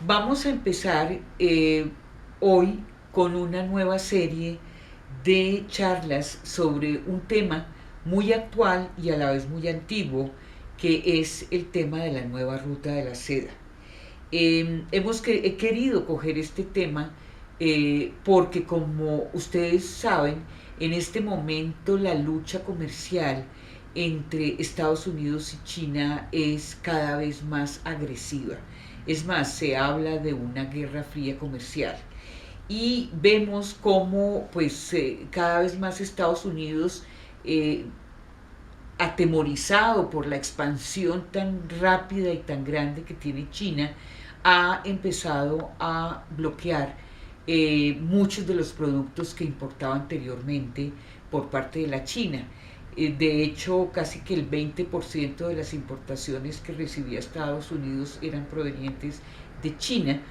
Vamos a empezar hoy con una nueva serie de charlas sobre un tema muy actual y a la vez muy antiguo, que es el tema de la nueva ruta de la seda. He querido coger este tema porque, como ustedes saben, en este momento la lucha comercial entre Estados Unidos y China es cada vez más agresiva. Es más, se habla de una guerra fría comercial. Y vemos cómo pues cada vez más Estados Unidos, eh, atemorizado por la expansión tan rápida y tan grande que tiene China, ha empezado a bloquear muchos de los productos que importaba anteriormente por parte de la China. De hecho, casi que el 20% de las importaciones que recibía Estados Unidos eran provenientes de China.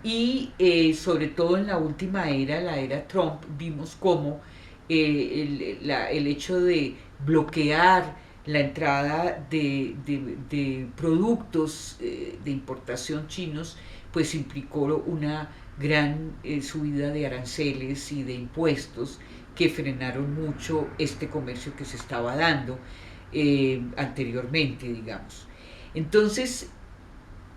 Y sobre todo en la última era, la era Trump, vimos cómo el hecho de bloquear la entrada de productos de importación chinos, pues implicó una gran subida de aranceles y de impuestos que frenaron mucho este comercio que se estaba dando anteriormente, digamos. Entonces,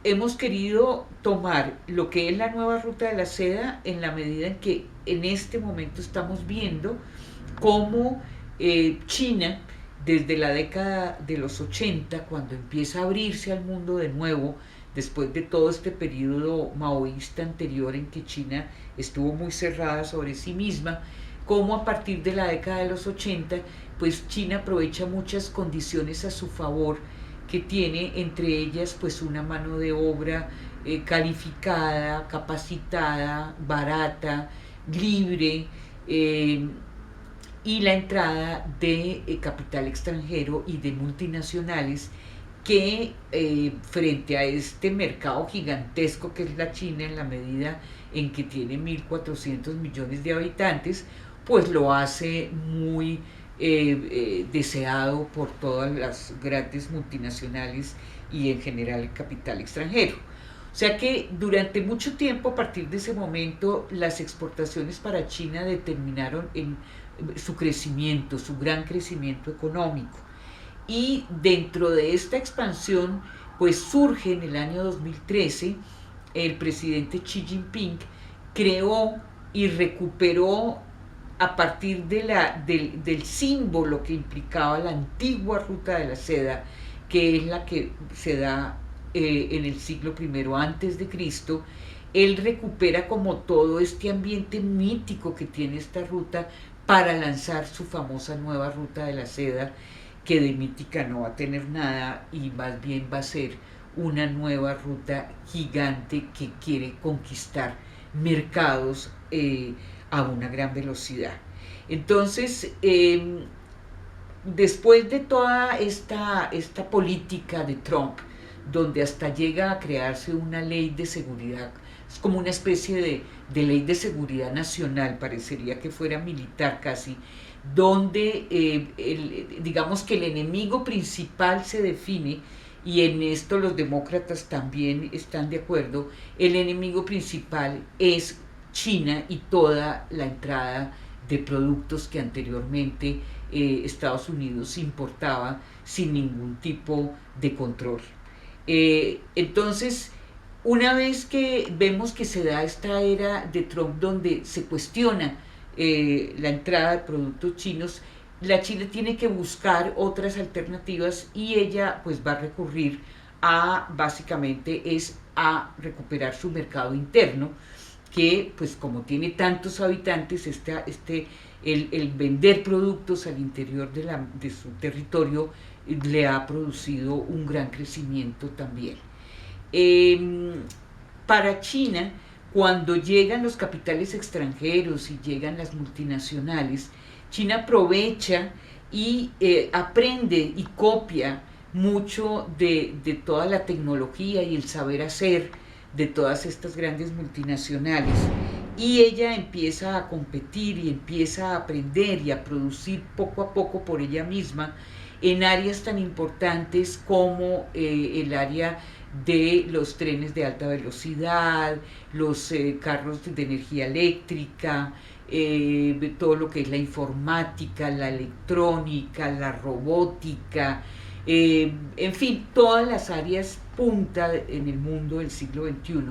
hemos querido tomar lo que es la nueva ruta de la seda en la medida en que en este momento estamos viendo cómo China, desde la década de los 80, cuando empieza a abrirse al mundo de nuevo, después de todo este periodo maoísta anterior en que China estuvo muy cerrada sobre sí misma, cómo a partir de la década de los 80, pues China aprovecha muchas condiciones a su favor que tiene, entre ellas pues una mano de obra calificada, capacitada, barata, libre, y la entrada de capital extranjero y de multinacionales que, frente a este mercado gigantesco que es la China, en la medida en que tiene 1.400 millones de habitantes, pues lo hace muy deseado por todas las grandes multinacionales y en general el capital extranjero. O sea que durante mucho tiempo, a partir de ese momento, las exportaciones para China determinaron en su crecimiento, su gran crecimiento económico. Y dentro de esta expansión, pues surge en el año 2013, el presidente Xi Jinping creó y recuperó, a partir del símbolo que implicaba la antigua ruta de la seda, que es la que se da en el siglo primero antes de Cristo. Él recupera como todo este ambiente mítico que tiene esta ruta para lanzar su famosa nueva ruta de la seda, que de mítica no va a tener nada y más bien va a ser una nueva ruta gigante que quiere conquistar mercados a una gran velocidad. Entonces, después de toda esta política de Trump, donde hasta llega a crearse una ley de seguridad, es como una especie de ley de seguridad nacional, parecería que fuera militar casi, donde digamos que el enemigo principal se define, y en esto los demócratas también están de acuerdo. El enemigo principal es China y toda la entrada de productos que anteriormente Estados Unidos importaba sin ningún tipo de control. Entonces, una vez que vemos que se da esta era de Trump donde se cuestiona la entrada de productos chinos, la China tiene que buscar otras alternativas y ella pues va a recurrir a, básicamente, es a recuperar su mercado interno, que pues como tiene tantos habitantes, el vender productos al interior de su territorio le ha producido un gran crecimiento también. Eh, para China, cuando llegan los capitales extranjeros y llegan las multinacionales, China aprovecha y aprende y copia mucho de toda la tecnología y el saber hacer de todas estas grandes multinacionales, y ella empieza a competir y empieza a aprender y a producir poco a poco por ella misma en áreas tan importantes como el área de los trenes de alta velocidad, los carros de energía eléctrica, todo lo que es la informática, la electrónica, la robótica, en fin, todas las áreas punta en el mundo del siglo XXI.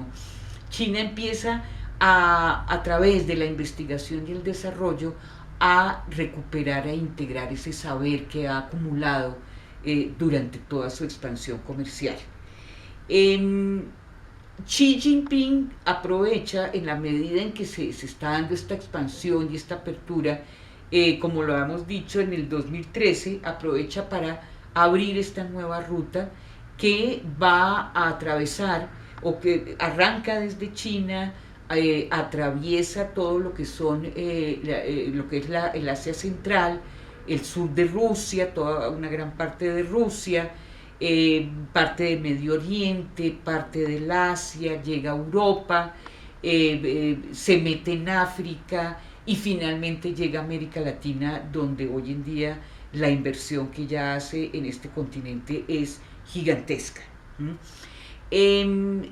China empieza a través de la investigación y el desarrollo, a recuperar e integrar ese saber que ha acumulado durante toda su expansión comercial. Eh, Xi Jinping aprovecha, en la medida en que se está dando esta expansión y esta apertura, como lo hemos dicho en el 2013, aprovecha para abrir esta nueva ruta que va a atravesar, o que arranca desde China, atraviesa todo lo que son lo que es el Asia Central, el sur de Rusia, toda una gran parte de Rusia, parte de Medio Oriente, parte del Asia, llega a Europa, se mete en África y finalmente llega a América Latina, donde hoy en día la inversión que ella hace en este continente es gigantesca. ¿Mm? Eh,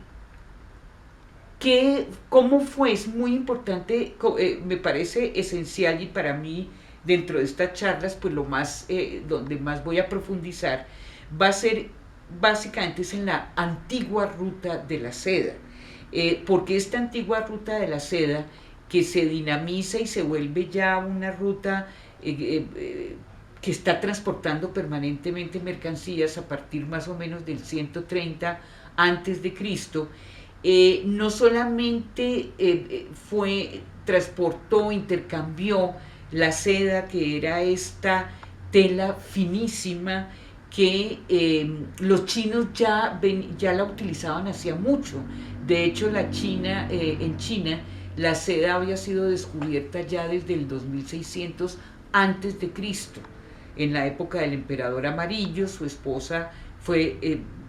¿Cómo fue? Es muy importante, me parece esencial, y para mí dentro de estas charlas pues lo más, donde más voy a profundizar va a ser básicamente es en la antigua ruta de la seda, porque esta antigua ruta de la seda que se dinamiza y se vuelve ya una ruta que está transportando permanentemente mercancías a partir más o menos del 130 antes de Cristo, no solamente transportó, intercambió la seda, que era esta tela finísima que los chinos ya la utilizaban hacía mucho. De hecho, en China la seda había sido descubierta ya desde el 2600 antes de Cristo. En la época del emperador Amarillo, su esposa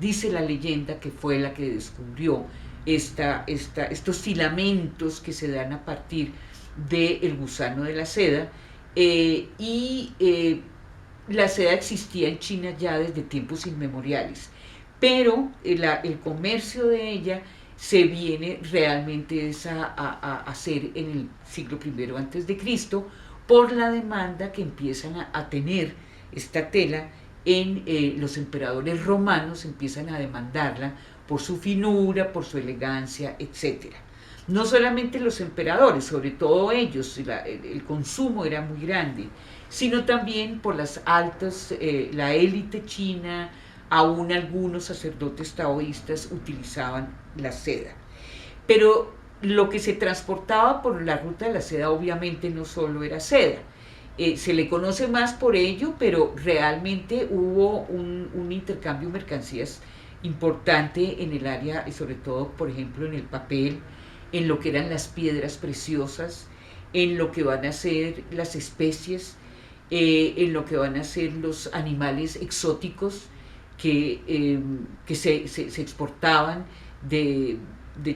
dice la leyenda que fue la que descubrió estos filamentos que se dan a partir del gusano de la seda, la seda existía en China ya desde tiempos inmemoriales, pero el comercio de ella se viene realmente a hacer en el siglo I antes de Cristo, por la demanda que empiezan a tener esta tela en los emperadores romanos, empiezan a demandarla por su finura, por su elegancia, etc. No solamente los emperadores, sobre todo ellos, el consumo era muy grande, sino también por las altas, la élite china, aún algunos sacerdotes taoístas utilizaban la seda. Pero lo que se transportaba por la ruta de la seda obviamente no solo era seda. Se le conoce más por ello, pero realmente hubo un intercambio de mercancías importante en el área, y sobre todo, por ejemplo, en el papel, en lo que eran las piedras preciosas, en lo que van a ser las especies, en lo que van a ser los animales exóticos que se exportaban de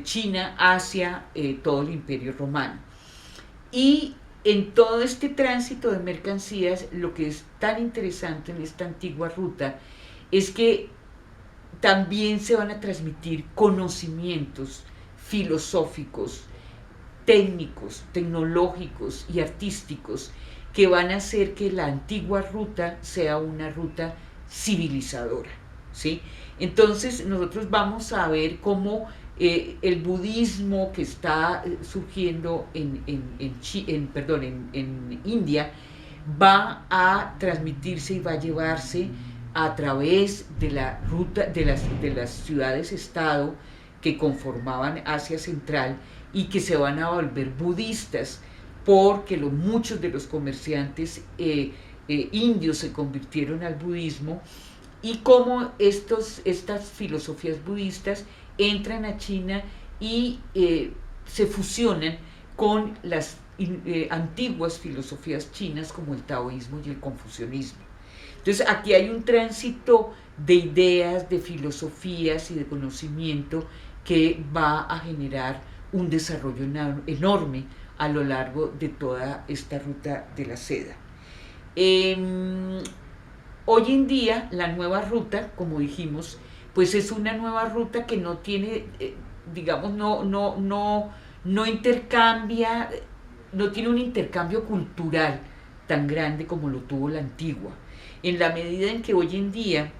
China hacia todo el Imperio Romano. Y en todo este tránsito de mercancías, lo que es tan interesante en esta antigua ruta es que también se van a transmitir conocimientos filosóficos, técnicos, tecnológicos y artísticos que van a hacer que la antigua ruta sea una ruta civilizadora, ¿sí? Entonces nosotros vamos a ver cómo el budismo que está surgiendo en India va a transmitirse y va a llevarse a través de la ruta de las ciudades-estado que conformaban Asia Central y que se van a volver budistas, porque muchos de los comerciantes indios se convirtieron al budismo, y cómo estas filosofías budistas entran a China y se fusionan con las antiguas filosofías chinas como el taoísmo y el confucianismo. Entonces aquí hay un tránsito de ideas, de filosofías y de conocimiento que va a generar un desarrollo enorme a lo largo de toda esta ruta de la seda. Hoy en día la nueva ruta, como dijimos, pues es una nueva ruta que no tiene, digamos, no intercambia, no tiene un intercambio cultural tan grande como lo tuvo la antigua. En la medida en que hoy en día,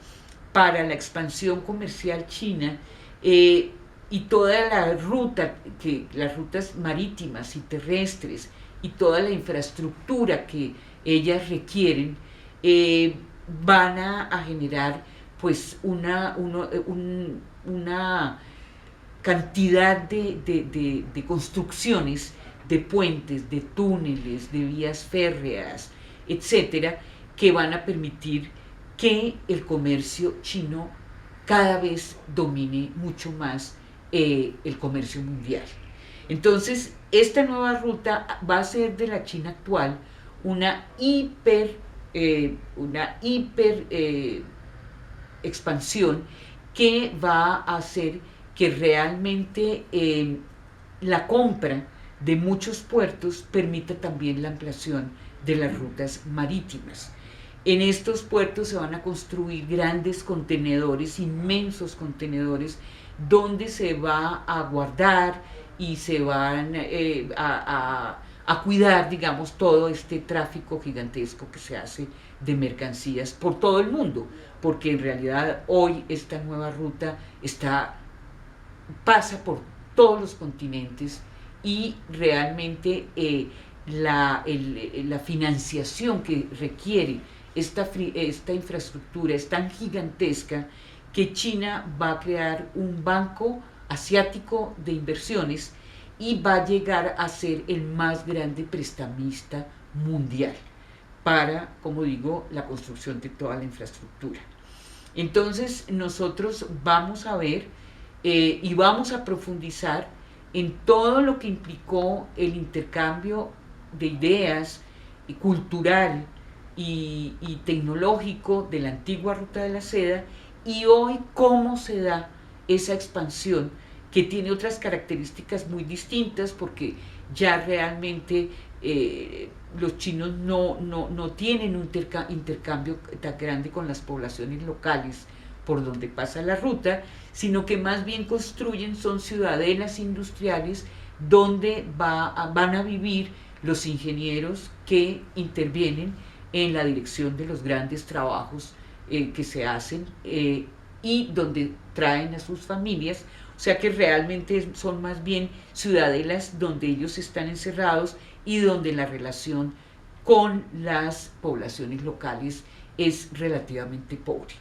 para la expansión comercial china, y toda la ruta, las rutas marítimas y terrestres y toda la infraestructura que ellas requieren, van a generar pues una cantidad de construcciones, de puentes, de túneles, de vías férreas, etcétera, que van a permitir que el comercio chino cada vez domine mucho más el comercio mundial. Entonces, esta nueva ruta va a ser de la China actual una hiper expansión que va a hacer que realmente la compra de muchos puertos permita también la ampliación de las rutas marítimas. En estos puertos se van a construir grandes contenedores, inmensos contenedores, donde se va a guardar y se van a cuidar, digamos, todo este tráfico gigantesco que se hace de mercancías por todo el mundo, porque en realidad hoy esta nueva ruta pasa por todos los continentes y realmente la financiación que requiere esta infraestructura es tan gigantesca que China va a crear un banco asiático de inversiones y va a llegar a ser el más grande prestamista mundial para, como digo, la construcción de toda la infraestructura. Entonces nosotros vamos a ver y vamos a profundizar en todo lo que implicó el intercambio de ideas cultural y tecnológico de la antigua Ruta de la Seda, y hoy cómo se da esa expansión que tiene otras características muy distintas, porque ya realmente los chinos no tienen un intercambio tan grande con las poblaciones locales por donde pasa la ruta, sino que más bien son ciudadelas industriales donde van a vivir los ingenieros que intervienen en la dirección de los grandes trabajos que se hacen y donde traen a sus familias. O sea que realmente son más bien ciudadelas donde ellos están encerrados y donde la relación con las poblaciones locales es relativamente pobre.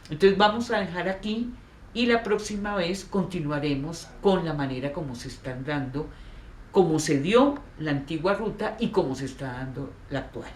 Entonces vamos a dejar aquí y la próxima vez continuaremos con la manera como se están dando, cómo se dio la antigua ruta y cómo se está dando la actual.